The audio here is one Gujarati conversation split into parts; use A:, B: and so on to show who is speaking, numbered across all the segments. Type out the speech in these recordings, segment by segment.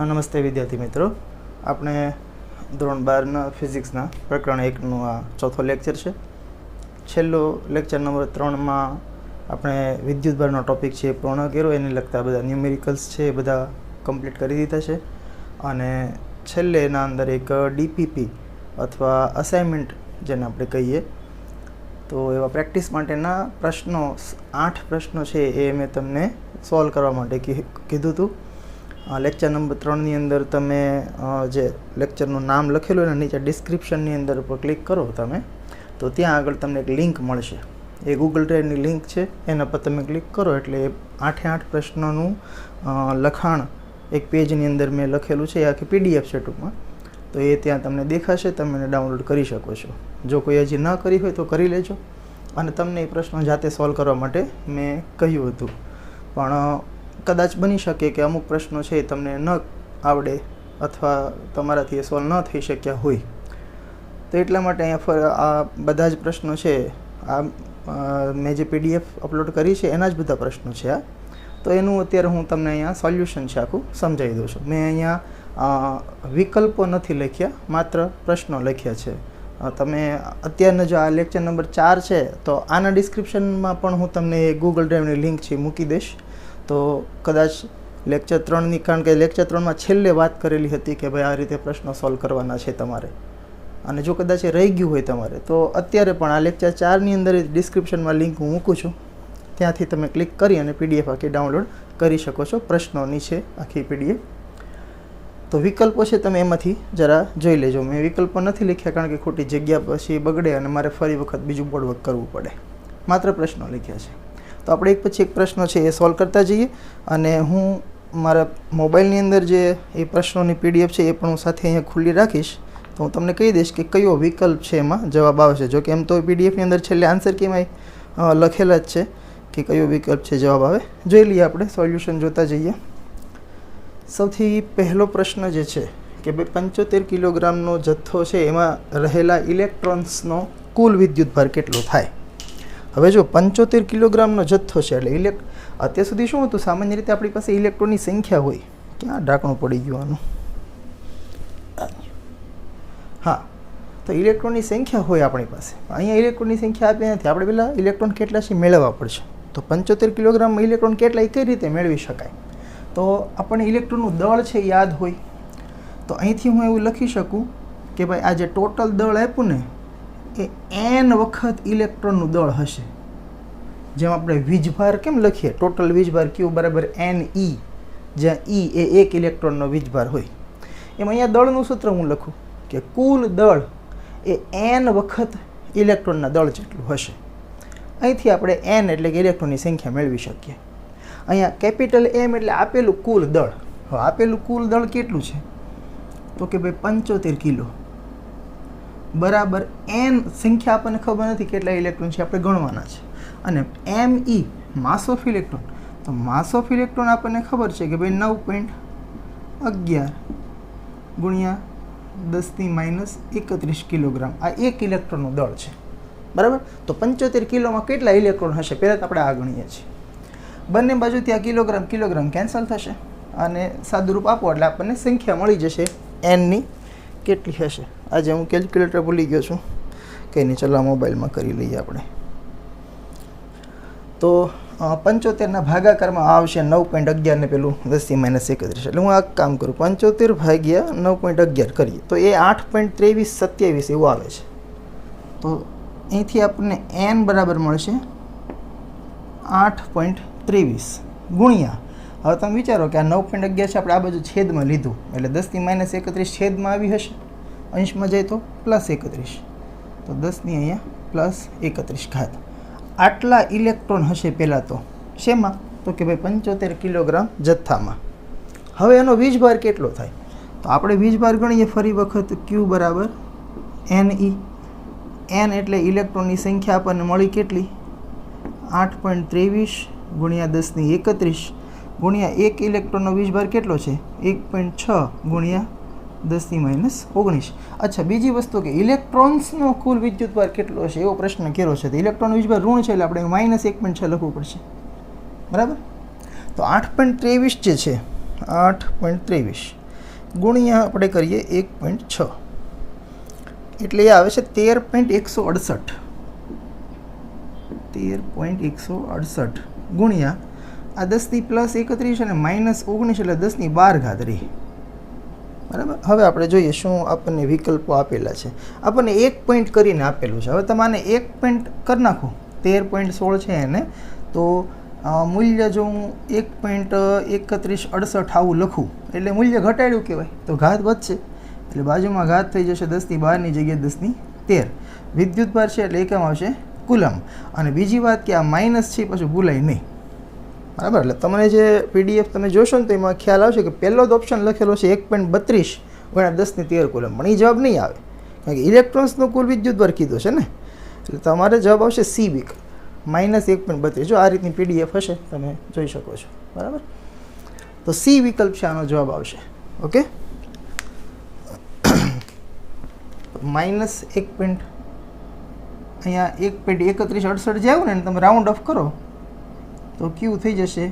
A: નમસ્તે વિદ્યાર્થી મિત્રો, આપણે ધોરણ 12ના ફિઝિક્સના પ્રકરણ 1નું આ ચોથો લેક્ચર છે. છેલ્લો લેક્ચર નંબર 3માં આપણે વિદ્યુતભારનો ટૉપિક છે એ પૂર્ણ કર્યો. એને લગતા બધા ન્યુમેરિકલ્સ છે એ બધા કમ્પ્લીટ કરી દીધા છે. અને છેલ્લે એના અંદર એક ડીપીપી અથવા અસાઇનમેન્ટ જેને આપણે કહીએ તો એવા પ્રેક્ટિસ માટેના પ્રશ્નો 8 પ્રશ્નો છે એ મેં તમને સોલ્વ કરવા માટે કીધું હતું. લેક્ચર નંબર 3ની અંદર તમે જે લેક્ચરનું નામ લખેલું એના નીચે ડિસ્ક્રિપ્શનની અંદર ઉપર ક્લિક કરો તમે, તો ત્યાં આગળ તમને એક લિંક મળશે. એ ગૂગલ ડ્રાઈવની લિંક છે, એના પર તમે ક્લિક કરો એટલે 8 પ્રશ્નોનું લખાણ એક પેજની અંદર મેં લખેલું છે. એ આખી PDF છે ટૂંકમાં, તો એ ત્યાં તમને દેખાશે. તમે એને ડાઉનલોડ કરી શકો છો. જો કોઈ હજી ન કરી હોય તો કરી લેજો. અને તમને એ પ્રશ્નો જાતે સોલ્વ કરવા માટે મેં કહ્યું હતું. પણ કદાચ બની શકે કે અમુક પ્રશ્નો છે એ તમને ન આવડે અથવા તમારાથી એ સોલ્વ ન થઈ શક્યા હોય, તો એટલા માટે અહીંયા આ બધા જ પ્રશ્નો છે, આ મેં જે PDF અપલોડ કરી છે એના જ બધા પ્રશ્નો છે આ. તો એનું અત્યારે હું તમને અહીંયા સોલ્યુશન છે આખું સમજાવી દઉં છું. મેં અહીંયા વિકલ્પો નથી લખ્યા, માત્ર પ્રશ્નો લખ્યા છે. તમે અત્યારના જો આ લેક્ચર નંબર 4 છે તો આના ડિસ્ક્રિપ્શનમાં પણ હું તમને ગૂગલ ડ્રાઈવની લિંક છે મૂકી દઈશ. તો કદાચ લેક્ચર 3ની, કારણ કે લેક્ચર 3માં છેલ્લે વાત કરેલી હતી કે ભાઈ આ રીતે પ્રશ્નો સોલ્વ કરવાના છે તમારે, અને જો કદાચ એ રહી ગયું હોય તમારે તો અત્યારે પણ આ લેક્ચર 4ની અંદર ડિસ્ક્રિપ્શનમાં લિંક હું મૂકું છું. ત્યાંથી તમે ક્લિક કરી અને PDF આખી ડાઉનલોડ કરી શકો છો. પ્રશ્નોની છે આખી PDF. તો વિકલ્પો છે તમે એમાંથી જરા જોઈ લેજો. મેં વિકલ્પો નથી લખ્યા કારણ કે ખોટી જગ્યા પછી બગડે અને મારે ફરી વખત બીજું બોર્ડવર્ક કરવું પડે. માત્ર પ્રશ્નો લખ્યા છે. તો આપણે એક પછી એક પ્રશ્નો છે એ સોલ્વ કરતા જઈએ. અને હું મારા મોબાઈલની અંદર જે એ પ્રશ્નોની PDF છે એ પણ હું સાથે અહીંયા ખુલ્લી રાખીશ. તો હું તમને કહી દઈશ કે કયો વિકલ્પ છે એમાં જવાબ આવશે. જો કે એમ તો PDFની અંદર છેલ્લે આન્સર કેમાંય લખેલા જ છે કે કયો વિકલ્પ છે જવાબ આવે. જોઈ લઈએ આપણે સોલ્યુશન જોતા જઈએ. સૌથી પહેલો પ્રશ્ન જે છે કે ભાઈ 75 કિલોગ્રામનો જથ્થો છે એમાં રહેલા ઇલેક્ટ્રોન્સનો કુલ વિદ્યુતભાર કેટલો થાય. હવે જો 75 કિલોગ્રામનો જથ્થો છે એટલે અત્યાર સુધી શું હતું, સામાન્ય રીતે આપણી પાસે ઇલેક્ટ્રોનની સંખ્યા હોય. ક્યાં ઢાંકણું પડી ગયું આનું? હા, તો ઇલેક્ટ્રોનની સંખ્યા હોય આપણી પાસે. અહીંયા ઇલેક્ટ્રોનની સંખ્યા આપી નથી. આપણે પહેલાં ઇલેક્ટ્રોન કેટલા છે મેળવવા પડશે. તો 75 કિલોગ્રામમાં ઇલેક્ટ્રોન કેટલા એ કઈ રીતે મેળવી શકાય? તો આપણને ઇલેક્ટ્રોનનું દળ છે યાદ હોય. તો અહીંથી હું એવું લખી શકું કે ભાઈ આ જે ટોટલ દળ આપ્યું ને એ n વખત ઇલેક્ટ્રોનનું દળ હશે. જેમ આપણે વીજભાર કેમ લખીએ, ટોટલ વીજભાર Q બરાબર NE, જ્યાં E એ એક ઇલેક્ટ્રોનનો વીજભાર હોય. એમ અહીંયા દળનું સૂત્ર હું લખું કે કુલ દળ એ n વખત ઇલેક્ટ્રોનના દળ જેટલું હશે. અહીંથી આપણે n એટલે કે ઇલેક્ટ્રોનની સંખ્યા મેળવી શકીએ. અહીંયા કેપિટલ M એટલે આપેલું કુલ દળ. હવે આપેલું કુલ દળ કેટલું છે તો કે ભાઈ 75 કિલો બરાબર n સંખ્યા આપણને ખબર નથી કેટલા ઇલેક્ટ્રોન છે, આપણે ગણવાના છે. અને ME માસ ઓફ ઇલેક્ટ્રોન, તો માસ ઓફ ઇલેક્ટ્રોન આપણને ખબર છે કે ભાઈ 9.11 ગુણ્યા 10⁻31 કિલોગ્રામ. આ એક ઇલેક્ટ્રોનનું દળ છે, બરાબર. તો 75 કિલોમાં કેટલા ઇલેક્ટ્રોન હશે પહેલાં તો આપણે આ ગણીએ છીએ. બંને બાજુથી આ કિલોગ્રામ કિલોગ્રામ કેન્સલ થશે અને સાદુરૂપ આપો એટલે આપણને સંખ્યા મળી જશે nની કેટલી હશે. આજે હું કેલ્ક્યુલેટર ભૂલી ગયો છું, કંઈ નહીં, ચલો મોબાઈલમાં કરી લઈએ આપણે. તો 75ના ભાગાકારમાં આવશે 9.11 ને પેલું 10⁻31. એટલે હું આ કામ કરું, 75 ભાગ્યા 9.11 કરીએ તો એ 8.2327 એવું આવે છે. તો અહીંથી આપણને n બરાબર મળશે 8.23 ગુણ્યા, હવે તમે વિચારો કે આ 9.11 છે આપણે આ બાજુ છેદમાં લીધું એટલે 10⁻31 છેદમાં આવી હશે, અંશમાં જાય તો +31, તો 10ની અહીંયા +31 આટલા ઇલેક્ટ્રોન હશે પહેલાં તો શેમાં, તો કે ભાઈ 75 કિલોગ્રામ જથ્થામાં. હવે એનો વીજભાર કેટલો થાય તો આપણે વીજભાર ગણીએ ફરી વખત. Q બરાબર NE, n એટલે ઇલેક્ટ્રોનની સંખ્યા આપણને મળી કેટલી 8.23 ગુણ્યા 10⁻31 ગુણ્યા એક ઇલેક્ટ્રોનનો વીજભાર કેટલો છે 1.6 ગુણ્યા 10⁻19. અચ્છા, બીજી વસ્તુ કે ઇલેક્ટ્રોન્સનો કુલ વિદ્યુતભાર કેટલો હશે એવો પ્રશ્ન કર્યો છે. તો ઇલેક્ટ્રોન વીજભાર ઋણ છે એટલે આપણે -1.6 લખવું પડશે, બરાબર. તો 8.23 જે છે 8.23 ગુણ્યા આપણે કરીએ 1.6 એટલે એ આવે છે 13.168 13.168 ગુણ્યા આ 10⁻31 અને -19 એટલે 10⁻12 રહી. બરાબર. હવે આપણે જોઈએ શું આપણને વિકલ્પો આપેલા છે. આપણને 1 પોઈન્ટ કરીને આપેલું છે. હવે તમારે 1 પોઈન્ટ કરી નાખો 13.16 છે એને, તો મૂલ્ય જો હું 1.3168 આવું લખું એટલે મૂલ્ય ઘટાડ્યું કહેવાય, તો ઘાત વધશે એટલે બાજુમાં ઘાત થઈ જશે 10⁻12 જગ્યાએ 10⁻13. વિદ્યુતભાર છે એટલે એકમ આવશે કુલમ. અને બીજી વાત કે આ માઇનસ છે પાછું ભૂલાય નહીં. બરાબર. એટલે તમને જે PDF તમે જોશો ને તો એમાં ખ્યાલ આવશે કે પહેલો જ ઓપ્શન લખેલો છે 1.32 × 10⁻13 કુલમ, પણ એ જવાબ નહીં આવે કારણ કે ઇલેક્ટ્રોન્સનો કુલ વિદ્યુતભાર કીધો છે ને, એટલે તમારે જવાબ આવશે C વિકલ્પ -1.32. જો આ રીતની PDF હશે તમે જોઈ શકો છો. બરાબર. તો C વિકલ્પ છે આનો જવાબ આવશે. ઓકે. -1. અહીંયા 1.3168 જે આવ્યું ને તમે રાઉન્ડ ઓફ કરો તો Q થઈ જશે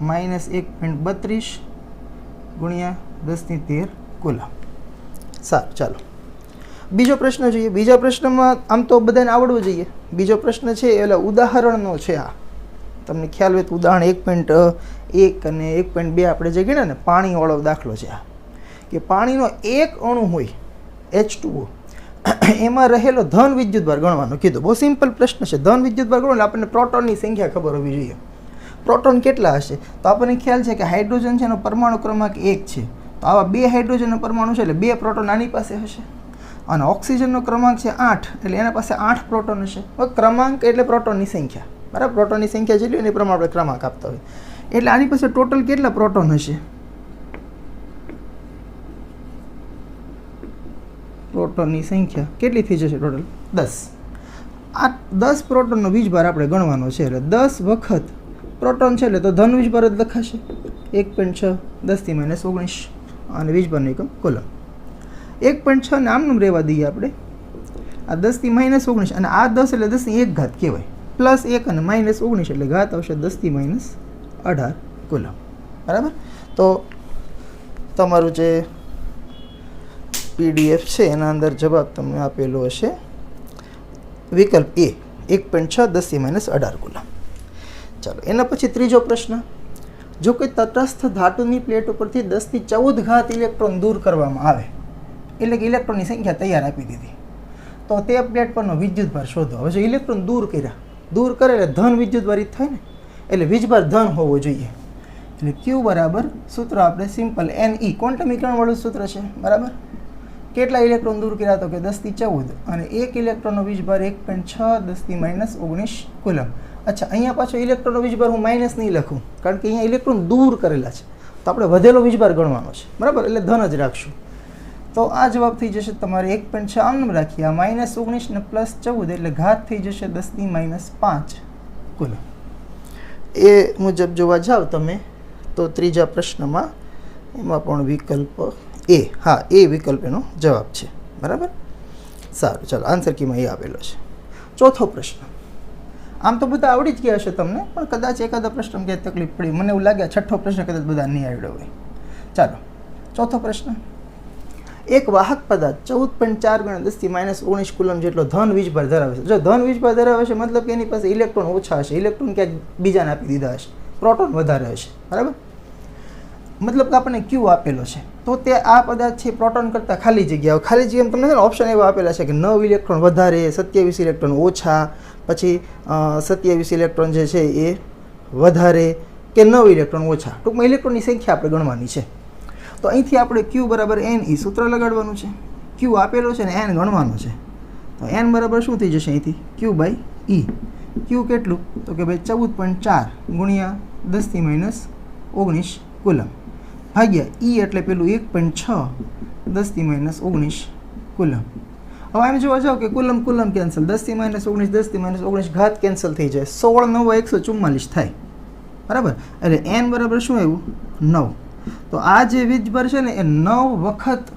A: -1.32 ગુણ્યા 10⁻13 કુલમ. સારું, ચાલો બીજો પ્રશ્ન જોઈએ. બીજા પ્રશ્નમાં આમ તો બધાને આવડવું જોઈએ. બીજો પ્રશ્ન છે એટલે ઉદાહરણનો છે. આ તમને ખ્યાલ હોય તો ઉદાહરણ 1.1 અને 1.2 આપણે જે ગણ્યા ને પાણીવાળો દાખલો છે આ, કે પાણીનો એક અણુ હોય H2O, એમાં રહેલો ધન વિદ્યુતભાર ગણવાનો કીધું. બહુ સિમ્પલ પ્રશ્ન છે. ધન વિદ્યુતભાર ગણો એટલે આપણને પ્રોટોનની સંખ્યા ખબર હોવી જોઈએ. પ્રોટોન કેટલા હશે તો આપણને ખ્યાલ છે કે હાઇડ્રોજન છે એનો પરમાણુ ક્રમાંક 1 છે, તો આવા 2 હાઇડ્રોજનના પરમાણુ છે એટલે 2 પ્રોટોન આની પાસે હશે. અને ઓક્સિજનનો ક્રમાંક છે 8 એટલે એના પાસે 8 પ્રોટોન હશે. હવે ક્રમાંક એટલે પ્રોટોનની સંખ્યા. બરાબર. પ્રોટોનની સંખ્યા જેટલી હોય એ પ્રમાણે આપણે ક્રમાંક આપતા હોય. એટલે આની પાસે ટોટલ કેટલા પ્રોટોન હશે? પ્રોટોનની સંખ્યા કેટલી થઈ જશે? ટોટલ 10. આ 10 પ્રોટોનનો વીજભાર આપણે ગણવાનો છે એટલે 10 વખત પ્રોટોન છે એટલે તો ધન વીજભાર જ લખાશે 1.6 10⁻19 અને વીજભારનો એકમ કુલમ. 1.6 ને આમનું રહેવા દઈએ આપણે. આ 10⁻19 અને આ 10 એટલે 10⁻1 કહેવાય, +1 અને -19 એટલે ઘાત આવશે 10⁻18 કુલમ. બરાબર. તો તમારું જે PDF છે એના અંદર જવાબ તમને આપેલો હશે વિકલ્પ A 1.6 10⁻18 કુલમ. ચાલો એના પછી ત્રીજો પ્રશ્ન. જો કોઈ તટસ્થ ધાતુની પ્લેટ ઉપરથી 10⁻14 ઇલેક્ટ્રોન દૂર કરવામાં આવે, એટલે કે ઇલેક્ટ્રોનની સંખ્યા તૈયાર આપી દીધી, તો તે પ્લેટ પરનો વિદ્યુતભાર શોધો. હવે જો ઇલેક્ટ્રોન દૂર કરે એટલે ધન વિદ્યુતભારિત થાય ને, એટલે વીજભાર ધન હોવો જોઈએ. એટલે Q બરાબર સૂત્ર આપણે સિમ્પલ Ne ક્વોન્ટમીકરણવાળું સૂત્ર છે. બરાબર. કેટલા ઇલેક્ટ્રોન દૂર કર્યા તો કે 10⁻14 અને 1 ઇલેક્ટ્રોનનો વીજભાર 1.6 10⁻19 કુલમ. અચ્છા, અહીંયા પાછો ઇલેક્ટ્રોનનો વીજભાર હું માઇનસ નહીં લખું કારણ કે અહીંયા ઇલેક્ટ્રોન દૂર કરેલા છે, તો આપણે વધેલો વીજભાર ગણવાનો છે. બરાબર. એટલે ધન જ રાખશું. તો આ જવાબ થઈ જશે તમારે 1.6 આમનું રાખીએ, આ -19 ને +14 એટલે ઘાત થઈ જશે 10⁻5 કુલમ. એ મુજબ જોવા જાવ તમે તો ત્રીજા પ્રશ્નમાં એમાં પણ વિકલ્પ A, હા એ વિકલ્પ એનો જવાબ છે. બરાબર. સારું, ચાલો આન્સર કીમાં એ આપેલો છે. ચોથો પ્રશ્ન. આમ તો બધા આવડી જ ગયા હશે તમને, પણ કદાચ એકાદા પ્રશ્ન ક્યાંય તકલીફ પડી. મને એવું લાગે છઠ્ઠો પ્રશ્ન કદાચ બધા નહીં આવડ્યો હોય. ચાલો ચોથો પ્રશ્ન. એક વાહક પદાર્થ 14.4 × 10⁻19 કુલમ જેટલો ધન વીજભાર ધરાવે છે. જો ધન વીજભાર ધરાવે છે મતલબ કે એની પાસે ઇલેક્ટ્રોન ઓછા હશે, ઇલેક્ટ્રોન ક્યાંક બીજાને આપી દીધા હશે, પ્રોટોન વધારે હશે. બરાબર. મતલબ કે આપણને Q આપેલો છે, તો તે આ પદાર્થ છે પ્રોટોન કરતાં ખાલી જગ્યા. ખાલી જગ્યામાં તમને ઓપ્શન એવા આપેલા છે કે 9 ઇલેક્ટ્રોન વધારે, 27 ઇલેક્ટ્રોન ઓછા, પછી 27 ઇલેક્ટ્રોન જે છે એ વધારે કે 9 ઇલેક્ટ્રોન ઓછા. ટૂંકમાં ઇલેક્ટ્રોનની સંખ્યા આપણે ગણવાની છે. તો અહીંથી આપણે Q બરાબર Ne સૂત્ર લગાડવાનું છે. Q આપેલો છે ને N ગણવાનો છે. તો N બરાબર શું થઈ જશે અહીંથી? Q/E. Q કેટલું તો કે ભાઈ 14.4 ગુણ્યા 10⁻19 કુલમ ભાગ્યા E એટલે પેલું 1.6 10⁻19 કુલમ. હવે એમ જોવા જાવ કે કુલમ કેન્સલ, 10⁻19 ઘાત કેન્સલ થઈ જાય, 16 9 144 થાય. બરાબર. એટલે N બરાબર શું આવ્યું? 9. તો આ જે વીજભાર છે ને એ 9 વખત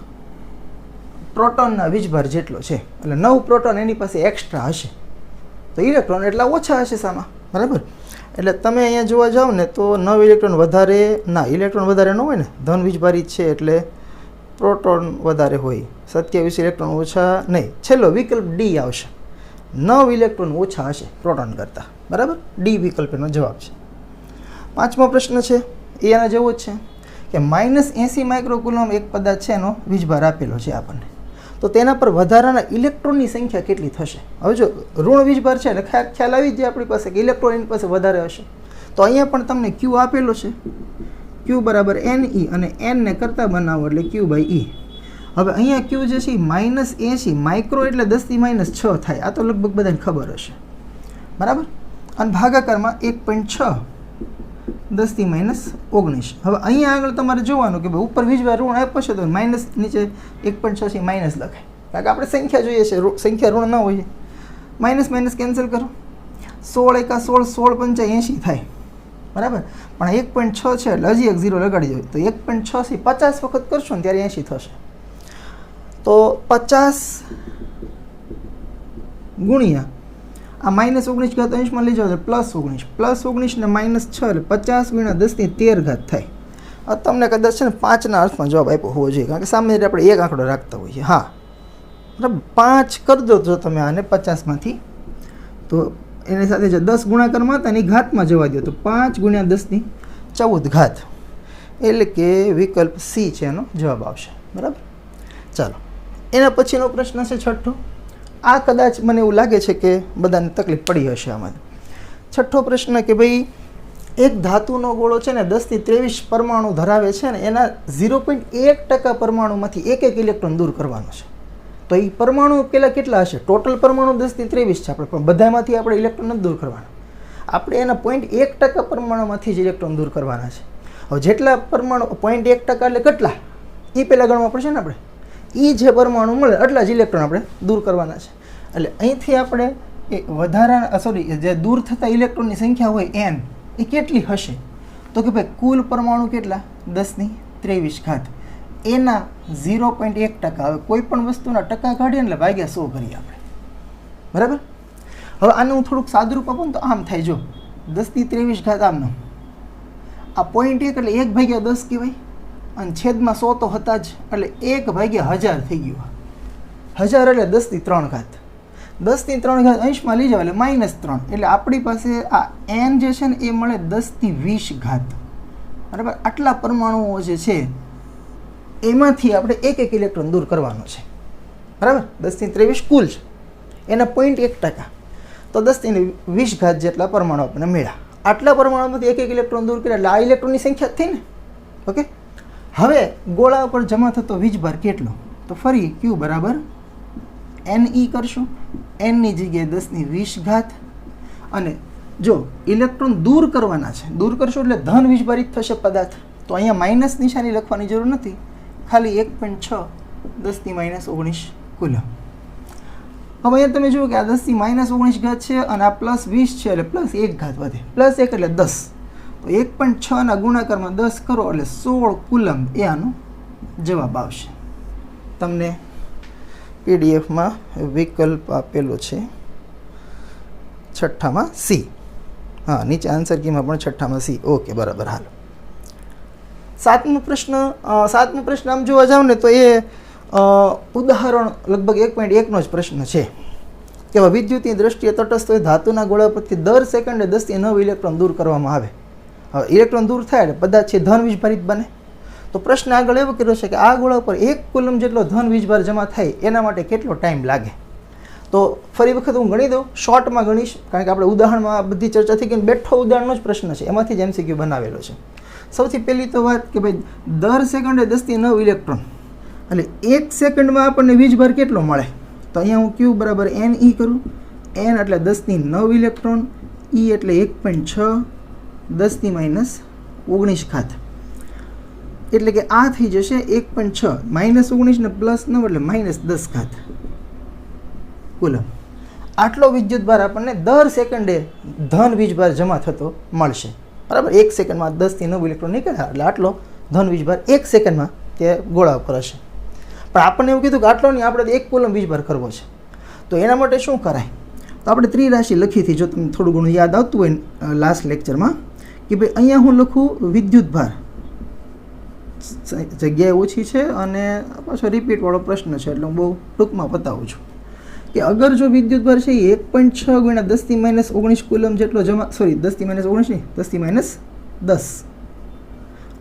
A: પ્રોટોનના વીજભાર જેટલો છે. એટલે 9 પ્રોટોન એની પાસે એક્સ્ટ્રા હશે, તો ઇલેક્ટ્રોન એટલા ઓછા હશે સામા. બરાબર. એટલે તમે અહીંયા જોવા જાઓ ને તો 9 ઇલેક્ટ્રોન વધારે ના, ઇલેક્ટ્રોન વધારે ન હોય ને, ધન વીજભારિત છે એટલે પ્રોટોન વધારે હોય, 27 ઇલેક્ટ્રોન ઓછા નહીં. છેલ્લો વિકલ્પ ડી આવશે, 9 ઇલેક્ટ્રોન ઓછા હશે પ્રોટોન કરતાં. બરાબર, ડી વિકલ્પ એનો જવાબ છે. 5મો પ્રશ્ન છે એ આના જેવો જ છે કે -80 માઇક્રોકુલમ એક પદાર્થ છે એનો વીજભાર આપેલો છે આપણને, તો તેના પર વધારાના ઇલેક્ટ્રોનની સંખ્યા કેટલી થશે? હવે જો ઋણ વીજભાર છે એટલે ખ્યાલ આવી જાય આપણી પાસે કે ઇલેક્ટ્રોન એની પાસે વધારે હશે. તો અહીંયા પણ તમને ક્યુ આપેલો છે, ક્યુ બરાબર NE અને n ને કરતાં બનાવો એટલે Q/E. હવે અહીંયા ક્યુ જે છે -80 માઇક્રો એટલે 10⁻6 થાય, આ તો લગભગ બધાને ખબર હશે. બરાબર, અને ભાગાકારમાં 1.6 10⁻19. હવે અહીંયા આગળ તમારે જોવાનું કે ભાઈ ઉપર વીજભાર ઋણ આપ્યો છે તો માઇનસ નીચે 1.6 થી માઇનસ લખાય, કારણ કે આપણે સંખ્યા જોઈએ છે, સંખ્યા ઋણ ન હોય. માઇનસ માઇનસ કેન્સલ કરો, 16 એકા 16, 16 પંચા 80 થાય. બરાબર, પણ 1.6 છે એટલે હજી એક 0 લગાડી દો, તો 1.6 થી 50 વખત કરશો ને ત્યારે 80 થશે. તો 50 ગુણ્યા આ -19 અંશમાં લઈ જાઓ તો +19, +19 ને -6 એટલે 50 ગુણ્યા 10⁻13 થાય. આ તમને કદાચ છે ને 5ના અર્થમાં જવાબ આપ્યો હોવો જોઈએ, કારણ કે સામાન્ય રીતે આપણે એક આંકડો રાખતા હોઈએ. હા, બરાબર, 5 કરી દો જો તમે આને 50માંથી, તો એની સાથે જો 10 ગુણાકારમાં હતા એની ઘાતમાં જવા દો તો 5 ગુણ્યા 10⁻14 એટલે કે વિકલ્પ સી છે એનો જવાબ આવશે. બરાબર, ચાલો એના પછીનો પ્રશ્ન છે 6થો. આ કદાચ મને એવું લાગે છે કે બધાને તકલીફ પડી હશે આમાં. 6થો પ્રશ્ન કે ભાઈ એક ધાતુનો ગોળો છે ને 10 થી 23 પરમાણુ ધરાવે છે ને એના 0.1% પરમાણુમાંથી એક ઇલેક્ટ્રોન દૂર કરવાનો છે. તો એ પરમાણુ પેલા કેટલા હશે? ટોટલ પરમાણુ 10 થી 23 છે આપણે, પણ બધામાંથી આપણે ઇલેક્ટ્રોન નથી દૂર કરવાના. આપણે એના 0.1% પરમાણુમાંથી જ ઇલેક્ટ્રોન દૂર કરવાના છે. હવે જેટલા પરમાણુ 0.1% એટલે કેટલા એ પહેલાં ગણવા પડશે ને આપણે. એ જે પરમાણુ મળે એટલા જ ઇલેક્ટ્રોન આપણે દૂર કરવાના છે. એટલે અહીંથી આપણે એ વધારાના જે દૂર થતા ઇલેક્ટ્રોનની સંખ્યા હોય n એ કેટલી હશે? તો કે ભાઈ કુલ પરમાણુ કેટલા? 10⁻23. એના 0.1%. હવે કોઈ પણ વસ્તુના ટકા કાઢીએ એટલે ભાગ્યા 100 કરીએ આપણે. બરાબર, હવે આને હું થોડુંક સાદુરૂપ આપું ને તો આમ થાય, જો 10⁻23 આમનો, આ 0.1 એટલે 1/10 કહેવાય, અને છેદમાં 100 તો હતા જ, એટલે 1/1000 થઈ ગયું. 1000 એટલે 10⁻3. 10⁻3 અંશમાં લઈ જાવ એટલે -3, એટલે આપણી પાસે આ n જે છે ને એ મળે 10⁻20. બરાબર, આટલા પરમાણુઓ જે છે એમાંથી આપણે એક ઇલેક્ટ્રોન દૂર કરવાનો છે. બરાબર, 10⁻23 કુલ છે, એના 0.1%, તો 10⁻20 જેટલા પરમાણુ આપણને મળ્યા. આટલા પરમાણુમાંથી એક ઇલેક્ટ્રોન દૂર કર્યા એટલે આ ઇલેક્ટ્રોનની સંખ્યા થઈ ને. ઓકે, હવે ગોળા ઉપર જમા થતો વીજભાર કેટલો? તો ફરી Q બરાબર NE કરશું, n ની જગ્યાએ 10⁻20. અને જો ઇલેક્ટ્રોન દૂર કરવાના છે, દૂર કરશો એટલે ધન વીજભારિત થશે પદાર્થ, તો અહીંયા માઇનસ નિશાની લખવાની જરૂર નથી, ખાલી 1.6 10⁻19 કુલમ. હવે અહીંયા તમે જુઓ કે આ 10⁻19 છે અને આ +20 છે એટલે +1 વધે, +1 એટલે 10, તો 1.6 ના ગુણાકારમાં 10 કરો એટલે 16 કુલમ એ આનો જવાબ આવશે. તમને પીડીએફમાં વિકલ્પ આપેલો છે 6થામાં C. હા, નીચે આન્સર કીમાં પણ 6થામાં C. ઓકે, બરાબર. હાલ 7મો પ્રશ્ન આમ જોવા જાવ ને તો એ ઉદાહરણ લગભગ 1.1નો જ પ્રશ્ન છે કે વિદ્યુતની દ્રષ્ટિએ તટસ્થ હોય ધાતુના ગોળા પરથી દર સેકન્ડે 10⁻9 ઇલેક્ટ્રોન દૂર કરવામાં આવે. હવે ઇલેક્ટ્રોન દૂર થાય એટલે પદાર્થ છે ધન વીજભારિત બને. તો પ્રશ્ન આગળ એવો કર્યો છે કે આ ગોળા પર 1 કુલમ જેટલો ધન વીજભાર જમા થાય એના માટે કેટલો ટાઈમ લાગે? તો ફરી વખત હું ગણી દઉં, શોર્ટમાં ગણીશ, કારણ કે આપણે ઉદાહરણમાં બધી ચર્ચા થઈ ગઈ, બેઠો ઉદાહરણનો જ પ્રશ્ન છે, એમાંથી જ MCQ બનાવેલો છે. સૌથી પહેલી તો વાત કે ભાઈ દર સેકન્ડે 10⁻9 ઇલેક્ટ્રોન, એટલે 1 સેકન્ડમાં આપણને વીજભાર કેટલો મળે? તો અહીંયા હું Q બરાબર NE કરું, n એટલે 10⁻9 ઇલેક્ટ્રોન, E એટલે 1.6 10⁻19, એટલે કે આ થઈ જશે 1.6 -19 ને +9 એટલે -10 કુલમ. આટલો વિદ્યુતભાર આપણને દર સેકન્ડે ધન વીજભાર જમા થતો મળશે. બરાબર, 1 સેકન્ડમાં 10⁻9 ઇલેક્ટ્રોન નીકળ્યા એટલે આટલો ધન વીજભાર 1 સેકન્ડમાં તે ગોળા ઉપર હશે. પણ આપણને એવું કીધું કે આટલો નહીં, આપણે 1 કુલમ વીજભાર કરવો છે. તો એના માટે શું કરાય? તો આપણે ત્રિરાશિ લખી હતી, જો તમને થોડું ઘણું યાદ આવતું હોય લાસ્ટ લેક્ચરમાં, કે ભાઈ અહીંયા હું લખું વિદ્યુતભાર, જગ્યાએ ઓછી છે અને પાછો રિપીટવાળો પ્રશ્ન છે એટલે હું બહુ ટૂંકમાં બતાવું છું કે અગર જો વિદ્યુતભાર છે એ 1.6 ગુણ્યા 10⁻19 કુલમ જેટલો જમા, સોરી 10⁻19 નહીં, 10⁻10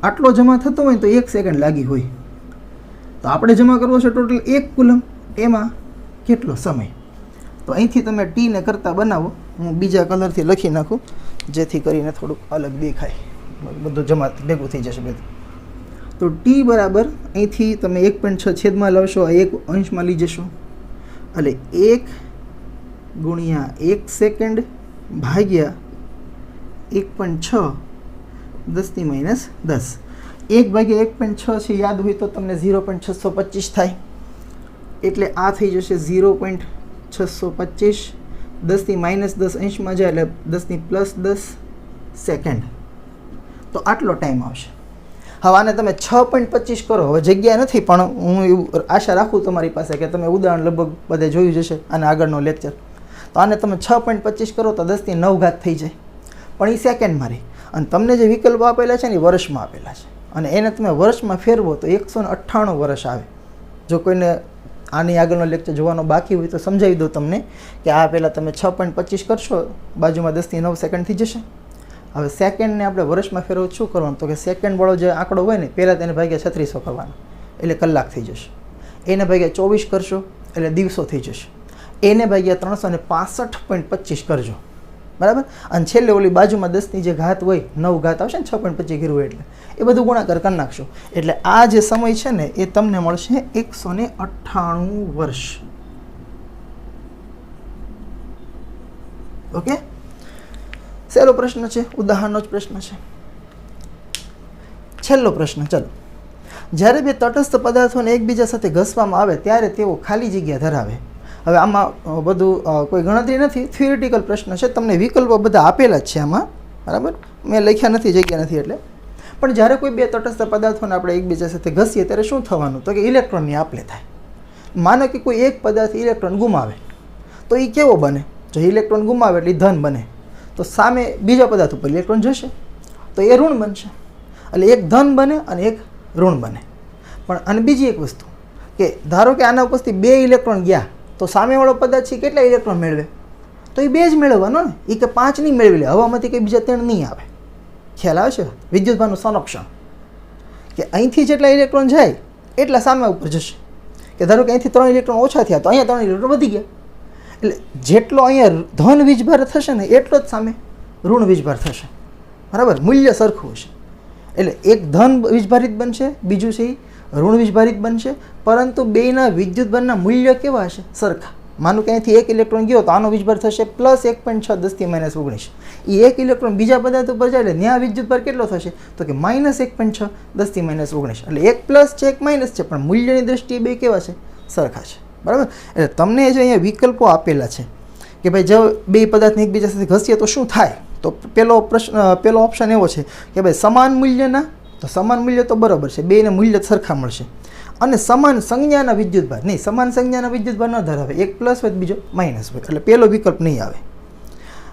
A: આટલો જમા થતો હોય તો 1 સેકન્ડ લાગી હોય, તો આપણે જમા કરવો છે ટોટલ 1 કુલમ, એમાં કેટલો સમય? તો અહીંથી તમે ટીને કરતાં બનાવો, હું બીજા કલરથી લખી નાખું જેથી કરીને થોડુંક અલગ દેખાય, બધું જમા ભેગું થઈ જશે બધું. તો ટી બરાબર અહીંથી તમે 1.6 છેદમાં લાવશો, આ 1 અંશમાં લઈ જશો, એટલે 1 ગુણ્યા 1 સેકન્ડ ભાગ્યા 1.6 10⁻10, 1 ભાગ્યા 1.6 છે યાદ હોય તો તમને 0.625 થાય, એટલે આ થઈ જશે 0.625, 10⁻10 અંશમાં જાય એટલે 10+10 સેકન્ડ. તો આટલો ટાઈમ આવશે. હવે આને તમે 6.25 કરો, હવે જગ્યા નથી પણ હું એવું આશા રાખું તમારી પાસે કે તમે ઉદાહરણ લગભગ બધે જોયું જશે અને આગળનો લેક્ચર, તો આને તમે 6.25 કરો તો 10⁹ થઈ જાય, પણ એ સેકન્ડમાં રહી. અને તમને જે વિકલ્પો આપેલા છે ને એ વર્ષમાં આપેલા છે, અને એને તમે વર્ષમાં ફેરવો તો 198 વર્ષ આવે. જો કોઈને આની આગળનો લેક્ચર જોવાનો બાકી હોય તો સમજાવી દો તમને કે આ પહેલાં તમે 6.25 કરશો, બાજુમાં 10⁹ સેકન્ડ થઈ જશે. હવે સેકન્ડને આપણે વર્ષમાં ફેરવવું શું કરવાનું, તો કે સેકન્ડવાળો જે આંકડો હોય ને પહેલાં તેને ભાગ્યા 3600 કરવાનો એટલે કલાક થઈ જશે, એને ભાગ્યા 24 કરશો એટલે દિવસો થઈ જશે, એને ભાગ્યા 365.25 કરજો, બરાબર. અને છેલ્લે ઓલી બાજુમાં 10ની જે ઘાત હોય, 9 ઘાત આવશે ને 6.25 કર્યું એટલે એ બધું ગુણાકાર કરી નાખશો, એટલે આ જે સમય છે ને એ તમને મળશે 198 વર્ષ. ઓકે, સહેલો પ્રશ્ન છે, ઉદાહરણનો જ પ્રશ્ન છે. છેલ્લો પ્રશ્ન, ચલો. જ્યારે બે તટસ્થ પદાર્થોને એકબીજા સાથે ઘસવામાં આવે ત્યારે તેઓ ખાલી જગ્યા ધરાવે. હવે આમાં બધું કોઈ ગણતરી નથી, થિયોરિટિકલ પ્રશ્ન છે, તમને વિકલ્પો બધા આપેલા જ છે આમાં, બરાબર, મેં લખ્યા નથી, જગ્યા નથી એટલે. પણ જ્યારે કોઈ બે તટસ્થ પદાર્થોને આપણે એકબીજા સાથે ઘસીએ ત્યારે શું થવાનું, તો કે ઇલેક્ટ્રોનની આપલે થાય. માનો કે કોઈ એક પદાર્થ ઇલેક્ટ્રોન ગુમાવે તો એ કેવો બને? જો ઇલેક્ટ્રોન ગુમાવે એટલે ધન બને, તો સામે બીજા પદાર્થ ઉપર ઇલેક્ટ્રોન જશે તો એ ઋણ બનશે, એટલે એક ધન બને અને એક ઋણ બને. પણ અને બીજી એક વસ્તુ કે ધારો કે આના ઉપરથી 2 ઇલેક્ટ્રોન ગયા તો સામેવાળો પદાર્થ છે કેટલા ઇલેક્ટ્રોન મેળવે? તો એ 2 જ મેળવવાનો ને, એ કે 5 નહીં મેળવી લે, હવામાંથી કંઈ બીજા 3 નહીં આવે. ખ્યાલ આવે છે? વિદ્યુતભારનું સંરક્ષણ, કે અહીંથી જેટલા ઇલેક્ટ્રોન જાય એટલા સામે ઉપર જશે. કે ધારો કે અહીંથી 3 ઇલેક્ટ્રોન ઓછા થયા તો અહીંયા 3 ઇલેક્ટ્રોન વધી ગયા, એટલે જેટલો અહીંયા ધન વીજભાર થશે ને એટલો જ સામે ઋણ વીજભાર થશે, બરાબર, મૂલ્ય સરખું હશે. એટલે એક ધન વીજભારિત બનશે, બીજું છે એ ઋણ વીજભારિત બનશે, પરંતુ બેના વિદ્યુતભારના મૂલ્ય કેવા હશે? સરખા. માનું કે અહીંથી 1 ઇલેક્ટ્રોન ગયો તો આનો વીજભાર થશે +1.6 10⁻19. એ 1 ઇલેક્ટ્રોન બીજા પદાર્થ ઉપર જાય એટલે ત્યાં વિદ્યુતભાર કેટલો થશે? તો કે -1.6 10⁻19. એટલે એક પ્લસ છે એક માઇનસ છે, પણ મૂલ્યની દ્રષ્ટિએ બે કેવા છે? સરખા છે, બરાબર. એટલે તમને જે અહીંયા વિકલ્પો આપેલા છે કે ભાઈ જો બે પદાર્થને એકબીજા સાથે ઘસીએ તો શું થાય, તો પહેલો ઓપ્શન એવો છે કે ભાઈ સમાન મૂલ્યના, તો સમાન મૂલ્ય તો બરાબર છે, બેને મૂલ્ય સરખા મળશે. અને સમાન સંજ્ઞાના વિદ્યુતભાર, નહીં, સમાન સંજ્ઞાના વિદ્યુતભાર ન ધરાવે, એક પ્લસ હોય બીજો માઇનસ હોય, એટલે પહેલો વિકલ્પ નહીં આવે.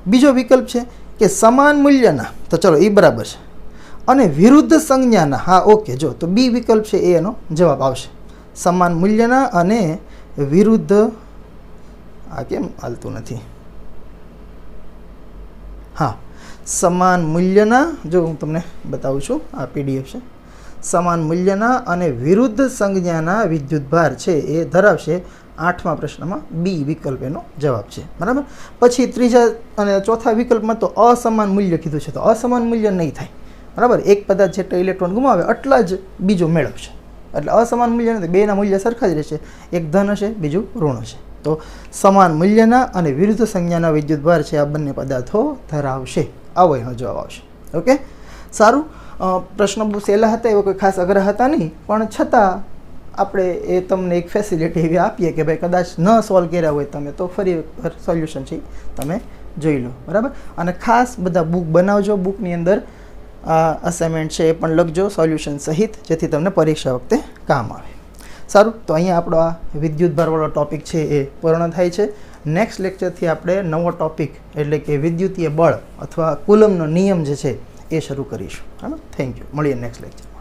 A: બીજો વિકલ્પ છે કે સમાન મૂલ્યના, તો ચલો એ બરાબર છે, અને વિરુદ્ધ સંજ્ઞાના, હા ઓકે, જો તો બી વિકલ્પ છે એ એનો જવાબ આવશે. સમાન મૂલ્યના અને વિરુદ્ધ, આ કેમ હાલતું નથી? હા, સમાન મૂલ્યના, જો હું તમને બતાવું છું, આ PDF છે. સમાન મૂલ્યના અને વિરુદ્ધ સંજ્ઞાના વિદ્યુતભાર છે એ ધરાવશે. 8મા પ્રશ્નમાં બી વિકલ્પ એનો જવાબ છે, બરાબર. પછી ત્રીજા અને ચોથા વિકલ્પમાં તો અસમાન મૂલ્ય કીધું છે, તો અસમાન મૂલ્ય નહીં થાય, બરાબર. એક પદાર્થ જેટલા ઇલેક્ટ્રોન ગુમાવે એટલા જ બીજો મેળવશે, એટલે અસમાન મૂલ્ય નથી, બેના મૂલ્ય સરખા જ રહેશે, એક ધન હશે બીજું ઋણ હશે. તો સમાન મૂલ્યના અને વિરુદ્ધ સંજ્ઞાના વિદ્યુતભાર છે આ બંને પદાર્થો ધરાવશે, આવો એનો જવાબ આવશે. ઓકે, સારું. પ્રશ્નો બહુ સહેલા હતા, એવા કોઈ ખાસ અઘરા હતા નહીં, પણ છતાં આપણે એ તમને એક ફેસિલિટી એવી આપીએ કે ભાઈ કદાચ ન સોલ્વ કર્યા હોય તમે તો ફરી સોલ્યુશન છે તમે જોઈ લો, બરાબર. અને ખાસ બધા બુક બનાવજો, બુકની અંદર અસાઇનમેન્ટ છે એ પણ લખજો સોલ્યુશન સહિત, જેથી તમને પરીક્ષા વખતે કામ આવે. સારું, તો અહીંયા આપણો આ વિદ્યુતભારવાળો ટૉપિક છે એ પૂર્ણ થાય છે. નેક્સ્ટ લેક્ચરથી આપણે નવો ટોપિક એટલે કે વિદ્યુતીય બળ અથવા કુલમનો નિયમ જે છે એ શરૂ કરીશું. હા, થેન્ક યુ. મળીએ નેક્સ્ટ લેક્ચર.